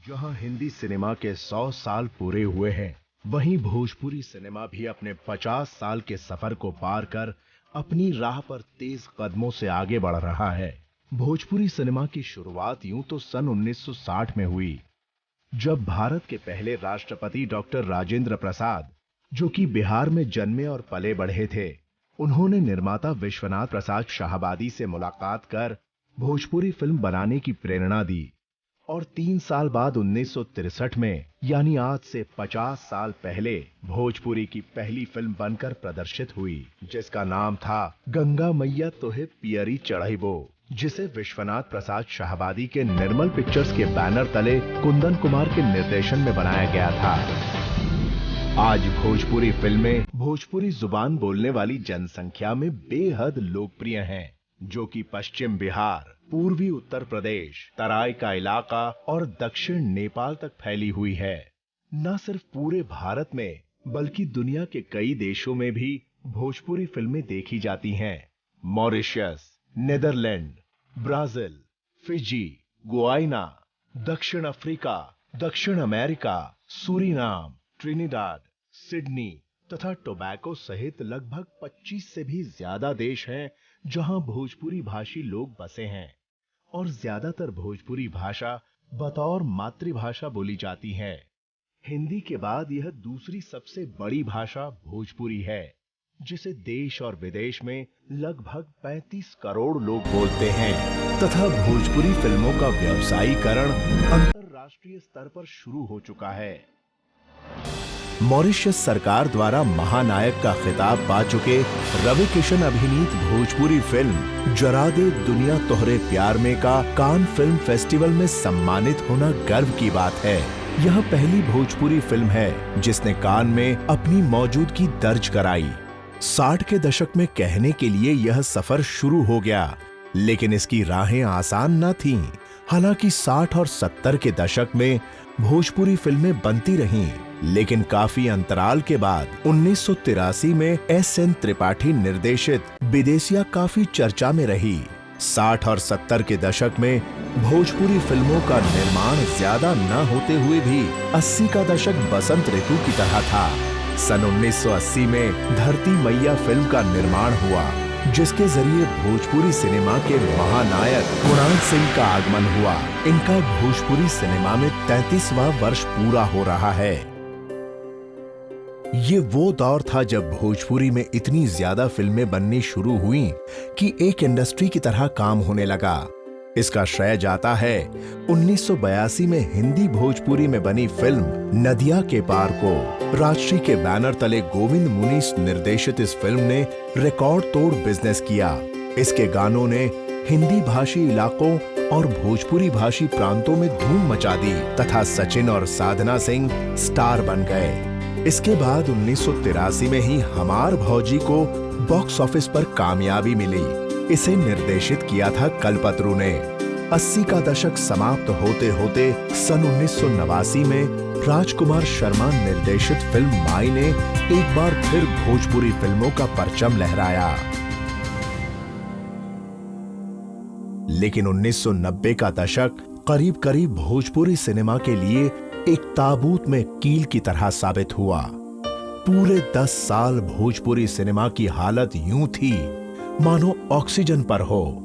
जहां हिंदी सिनेमा के 100 साल पूरे हुए हैं, वहीं भोजपुरी सिनेमा भी अपने 50 साल के सफर को पार कर अपनी राह पर तेज कदमों से आगे बढ़ रहा है। भोजपुरी सिनेमा की शुरुआत यूं तो सन 1960 में हुई, जब भारत के पहले राष्ट्रपति डॉक्टर राजेंद्र प्रसाद, जो कि बिहार में जन्मे और पले बढ़े थे, उन्होंने निर्माता विश्वनाथ प्रसाद शाहाबादी से मुलाकात कर भोजपुरी फिल्म बनाने की प्रेरणा दी और 3 साल बाद 1963 में, यानी आज से 50 साल पहले, भोजपुरी की पहली फिल्म बनकर प्रदर्शित हुई, जिसका नाम था गंगा मैया तोहे पियरी चढ़ाइबो, जिसे विश्वनाथ प्रसाद शाहाबादी के निर्मल पिक्चर्स के बैनर तले कुंदन कुमार के निर्देशन में बनाया गया था। आज भोजपुरी फिल्में भोजपुरी जुबान बोलने वाली जनसंख्या में बेहद लोकप्रिय हैं, जो कि पश्चिम बिहार, पूर्वी उत्तर प्रदेश, तराई का इलाका और दक्षिण नेपाल तक फैली हुई है। न सिर्फ पूरे भारत में, बल्कि दुनिया के कई देशों में भी भोजपुरी फिल्में देखी जाती हैं। Mauritius, Netherlands, Brazil, Fiji, Guyana, दक्षिण अफ्रीका, दक्षिण अमेरिका, सूरीनाम, ट्रिनिडाद, सिडनी तथा टोबैको सहित लगभग 25 से भी ज्यादा देश हैं जहां भोजपुरी भाषी लोग बसे हैं और ज्यादातर भोजपुरी भाषा बतौर मातृभाषा बोली जाती है। हिंदी के बाद यह दूसरी सबसे बड़ी भाषा भोजपुरी है, जिसे देश और विदेश में लगभग 35 करोड़ लोग बोलते हैं तथा भोजपुरी फिल्मों का व्यवसायीकरण अंतरराष्ट्रीय स्तर पर शुरू हो चुका है। मॉरिशस सरकार द्वारा महानायक का खिताब पा चुके रवि किशन अभिनीत भोजपुरी फिल्म जरा दे दुनिया तोहरे प्यार में का कान फिल्म फेस्टिवल में सम्मानित होना गर्व की बात है। यह पहली भोजपुरी फिल्म है जिसने कान में अपनी मौजूदगी दर्ज कराई। 60 के दशक में कहने के लिए यह सफर शुरू हो गया, लेकिन इसकी राहें आसान न थीं। हालांकि 60 और 70 के दशक में भोजपुरी फिल्में बनती रहीं, लेकिन काफी अंतराल के बाद 1983 में S.N. त्रिपाठी निर्देशित विदेशिया काफी चर्चा में रही। 60 और 70 के दशक में भोजपुरी फिल्मों का निर्माण ज्यादा न होते हुए भी 80 का दशक बसंत ऋतु की तरह था। सन 1980 में धरती मैया फिल्म का निर्माण हुआ, जिसके जरिए भोजपुरी सिनेमा के महानायक कुणाल सिंह का आगमन हुआ। इनका भोजपुरी सिनेमा में 33वां वर्ष पूरा हो रहा है। ये वो दौर था जब भोजपुरी में इतनी ज्यादा फिल्में बननी शुरू हुई कि एक इंडस्ट्री की तरह काम होने लगा। इसका श्रेय जाता है 1982 में हिंदी भोजपुरी में बनी फिल्म नदिया के पार को। राजश्री के बैनर तले गोविंद मुनीस निर्देशित इस फिल्म ने रिकॉर्ड तोड़ बिजनेस किया। इसके गानों ने हिंदी भाषी इलाकों और भोजपुरी भाषी प्रांतों में धूम मचा दी तथा सचिन और साधना सिंह स्टार बन गए। इसके बाद 1983 में ही हमार भौजी को बॉक्स ऑफिस पर कामयाबी मिली। इसे निर्देशित किया था कल्पतरु ने। 80 का दशक समाप्त होते होते सन 1989 में राजकुमार शर्मा निर्देशित फिल्म माई ने एक बार फिर भोजपुरी फिल्मों का परचम लहराया। लेकिन 1990 का दशक करीब करीब भोजपुरी सिनेमा के लिए एक ताबूत में कील की तरह साबित हुआ। पूरे 10 साल भोजपुरी सिनेमा की हालत यूं थी मानो ऑक्सीजन पर हो।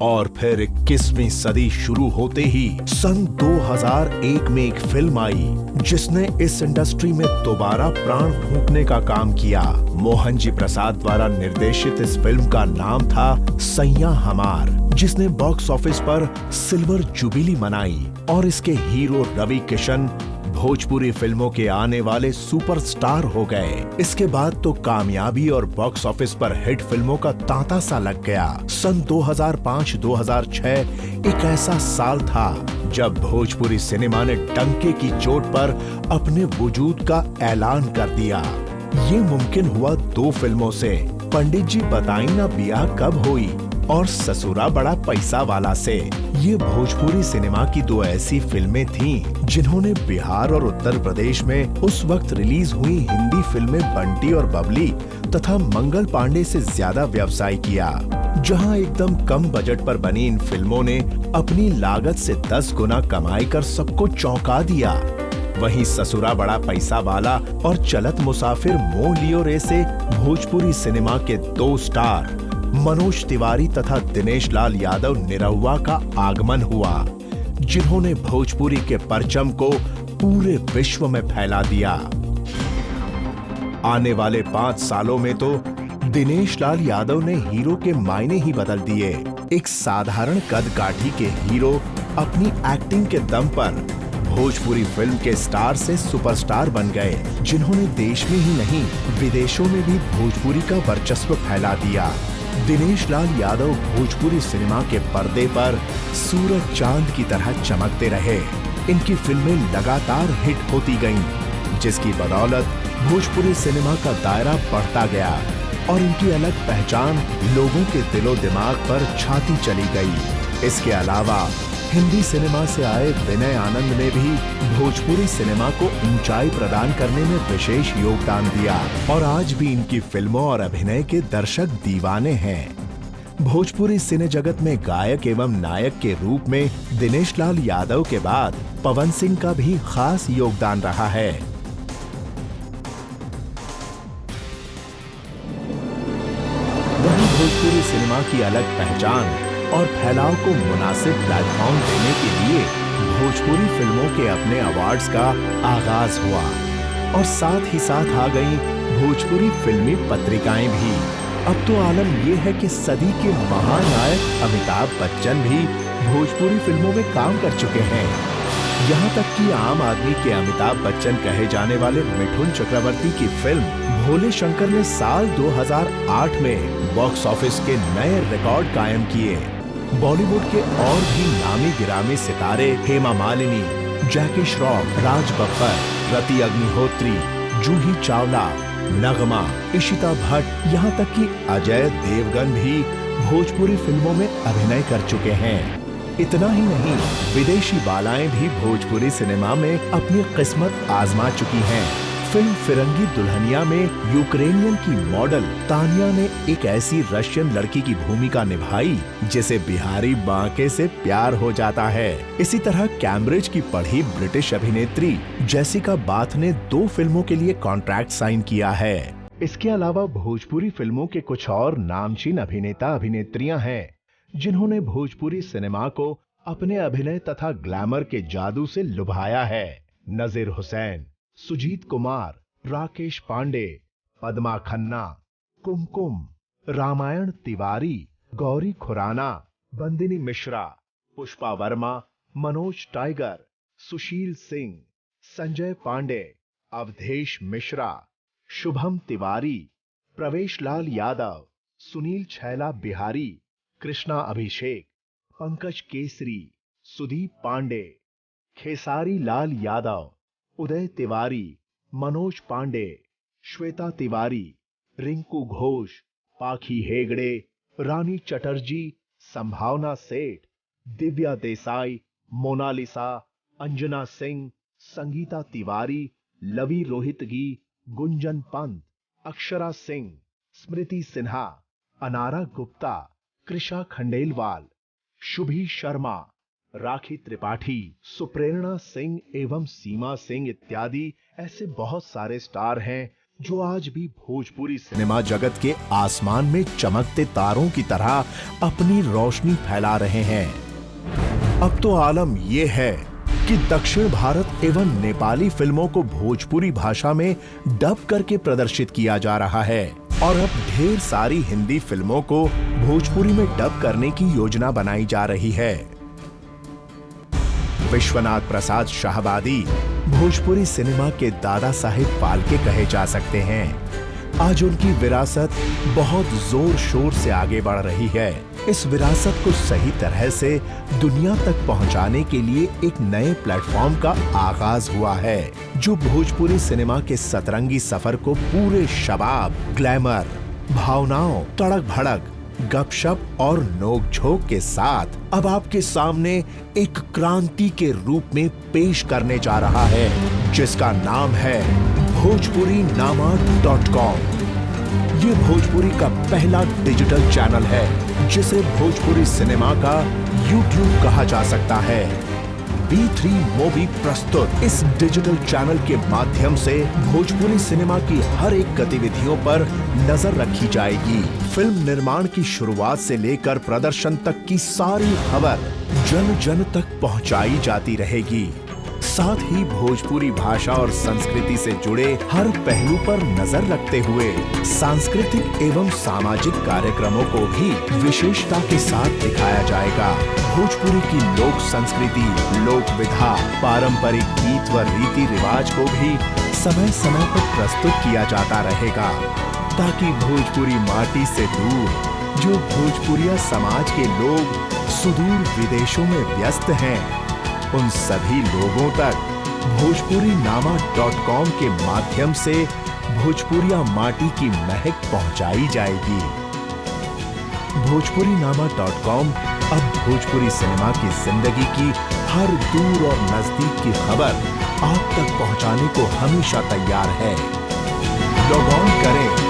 और फिर 21वीं सदी शुरू होते ही सन 2001 में एक फिल्म आई जिसने इस इंडस्ट्री में दोबारा प्राण फूंकने का काम किया। मोहन जी प्रसाद द्वारा निर्देशित इस फिल्म का नाम था सैया हमार, जिसने बॉक्स ऑफिस पर सिल्वर जुबिली मनाई और इसके हीरो रवि किशन भोजपुरी फिल्मों के आने वाले सुपरस्टार हो गए। इसके बाद तो कामयाबी और बॉक्स ऑफिस पर हिट फिल्मों का तांता सा लग गया। सन 2005-2006 एक ऐसा साल था जब भोजपुरी सिनेमा ने डंके की चोट पर अपने वजूद का ऐलान कर दिया। ये मुमकिन हुआ 2 फिल्मों से, पंडित जी बताई ना बियाह कब हुई और ससुरा बड़ा पैसा वाला से। ये भोजपुरी सिनेमा की 2 ऐसी फिल्में थीं जिन्होंने बिहार और उत्तर प्रदेश में उस वक्त रिलीज हुई हिंदी फिल्में बंटी और बबली तथा मंगल पांडे से ज्यादा व्यवसाय किया। जहां एकदम कम बजट पर बनी इन फिल्मों ने अपनी लागत से 10 गुना कमाई कर सबको चौंका दिया। वहीं ससुरा बड़ा पैसा वाला और चलत मुसाफिर मोह लियो रे से भोजपुरी सिनेमा के 2 स्टार मनोज तिवारी तथा दिनेश लाल यादव निरहुआ का आगमन हुआ, जिन्होंने भोजपुरी के परचम को पूरे विश्व में फैला दिया। आने वाले 5 सालों में तो दिनेश लाल यादव ने हीरो के मायने ही बदल दिए। एक साधारण कद काठी के हीरो अपनी एक्टिंग के दम पर भोजपुरी फिल्म के स्टार से सुपरस्टार बन गए, जिन्होंने देश में ही नहीं विदेशों में भी भोजपुरी का वर्चस्व फैला दिया। दिनेश लाल यादव भोजपुरी सिनेमा के पर्दे पर सूरज चांद की तरह चमकते रहे। इनकी फिल्में लगातार हिट होती गईं, जिसकी बदौलत भोजपुरी सिनेमा का दायरा बढ़ता गया और इनकी अलग पहचान लोगों के दिलो दिमाग पर छाती चली गई। इसके अलावा हिंदी सिनेमा से आए विनय आनंद ने भी भोजपुरी सिनेमा को ऊंचाई प्रदान करने में विशेष योगदान दिया और आज भी इनकी फिल्मों और अभिनय के दर्शक दीवाने हैं। भोजपुरी सिने जगत में गायक एवं नायक के रूप में दिनेश लाल यादव के बाद पवन सिंह का भी खास योगदान रहा है। वहीं भोजपुरी सिनेमा की अलग पहचान और फैलाव को मुनासिब प्लेटफॉर्म देने के लिए भोजपुरी फिल्मों के अपने अवार्ड्स का आगाज हुआ और साथ ही साथ आ गईं भोजपुरी फिल्मी पत्रिकाएं भी। अब तो आलम यह है कि सदी के महानायक अमिताभ बच्चन भी भोजपुरी फिल्मों में काम कर चुके हैं। यहाँ तक कि आम आदमी के अमिताभ बच्चन कहे जाने वाले मिठुन चक्रवर्ती की फिल्म भोले शंकर ने साल 2008 में बॉक्स ऑफिस के नए रिकॉर्ड कायम किए। बॉलीवुड के और भी नामी गिरामी सितारे हेमा मालिनी, जैकी श्रॉफ, राज बब्बर, रति अग्निहोत्री, जूही चावला, नगमा, इशिता भट्ट, यहाँ तक कि अजय देवगन भी भोजपुरी फिल्मों में अभिनय कर चुके हैं। इतना ही नहीं, विदेशी बालाएं भी भोजपुरी सिनेमा में अपनी किस्मत आजमा चुकी हैं। फिल्म फिरंगी दुल्हनिया में यूक्रेनियन की मॉडल तानिया ने एक ऐसी रशियन लड़की की भूमिका निभाई जिसे बिहारी बांके से प्यार हो जाता है। इसी तरह कैम्ब्रिज की पढ़ी ब्रिटिश अभिनेत्री जेसिका बाथ ने 2 फिल्मों के लिए कॉन्ट्रैक्ट साइन किया है। इसके अलावा भोजपुरी फिल्मों के कुछ और नामचीन अभिनेता अभिनेत्रियां हैं, जिन्होंने भोजपुरी सिनेमा को अपने अभिनय तथा ग्लैमर के जादू से लुभाया है। नजीर हुसैन, सुजीत कुमार, राकेश पांडे, पद्मा खन्ना, कुमकुम, रामायण तिवारी, गौरी खुराना, बंदिनी मिश्रा, पुष्पा वर्मा, मनोज टाइगर, सुशील सिंह, संजय पांडे, अवधेश मिश्रा, शुभम तिवारी, प्रवेश लाल यादव, सुनील छैला बिहारी, कृष्णा अभिषेक, पंकज केसरी, सुदीप पांडे, खेसारी लाल यादव, उदय तिवारी, मनोज पांडे, श्वेता तिवारी, रिंकू घोष, पाखी हेगड़े, रानी चटर्जी, संभावना सेठ, दिव्या देसाई, मोनालिसा, अंजना सिंह, संगीता तिवारी, लवी रोहितगी, गुंजन पंत, अक्षरा सिंह, स्मृति सिन्हा, अनारा गुप्ता, कृषा खंडेलवाल, शुभी शर्मा, राखी त्रिपाठी, सुप्रेरणा सिंह एवं सीमा सिंह इत्यादि ऐसे बहुत सारे स्टार हैं जो आज भी भोजपुरी सिनेमा जगत के आसमान में चमकते तारों की तरह अपनी रोशनी फैला रहे हैं। अब तो आलम यह है कि दक्षिण भारत एवं नेपाली फिल्मों को भोजपुरी भाषा में डब करके प्रदर्शित किया जा रहा है और अब ढेर सारी हिंदी फिल्मों को भोजपुरी में डब करने की योजना बनाई जा रही है। विश्वनाथ प्रसाद शाहबादी भोजपुरी सिनेमा के दादा साहेब फाल्के कहे जा सकते हैं। आज उनकी विरासत बहुत जोर शोर से आगे बढ़ रही है। इस विरासत को सही तरह से दुनिया तक पहुंचाने के लिए एक नए प्लेटफॉर्म का आगाज हुआ है, जो भोजपुरी सिनेमा के सतरंगी सफर को पूरे शबाब, ग्लैमर, भावनाओं, तड़क भड़क, गपशप और नोक-झोंक के साथ अब आपके सामने एक क्रांति के रूप में पेश करने जा रहा है, जिसका नाम है bhojpurinaama.com। ये भोजपुरी का पहला डिजिटल चैनल है जिसे भोजपुरी सिनेमा का YouTube कहा जा सकता है। B3 मूवी प्रस्तुत इस डिजिटल चैनल के माध्यम से भोजपुरी सिनेमा की हर एक गतिविधियों पर नजर रखी जाएगी। फिल्म निर्माण की शुरुआत से लेकर प्रदर्शन तक की सारी खबर जन जन तक पहुंचाई जाती रहेगी। साथ ही भोजपुरी भाषा और संस्कृति से जुड़े हर पहलू पर नजर रखते हुए सांस्कृतिक एवं सामाजिक कार्यक्रमों को भी विशेषता के साथ दिखाया जाएगा। भोजपुरी की लोक संस्कृति, लोक विधा, पारंपरिक गीत व रीति रिवाज को भी समय समय पर प्रस्तुत किया जाता रहेगा, ताकि भोजपुरी माटी से दूर जो भोजपुरिया समाज के लोग सुदूर विदेशों में व्यस्त हैं, उन सभी लोगों तक भोजपुरीनामा.com के माध्यम से भोजपुरिया माटी की महक पहुंचाई जाएगी। भोजपुरीनामा.com अब भोजपुरी सिनेमा की जिंदगी की हर दूर और नजदीक की खबर आप तक पहुंचाने को हमेशा तैयार है। लॉग ऑन करें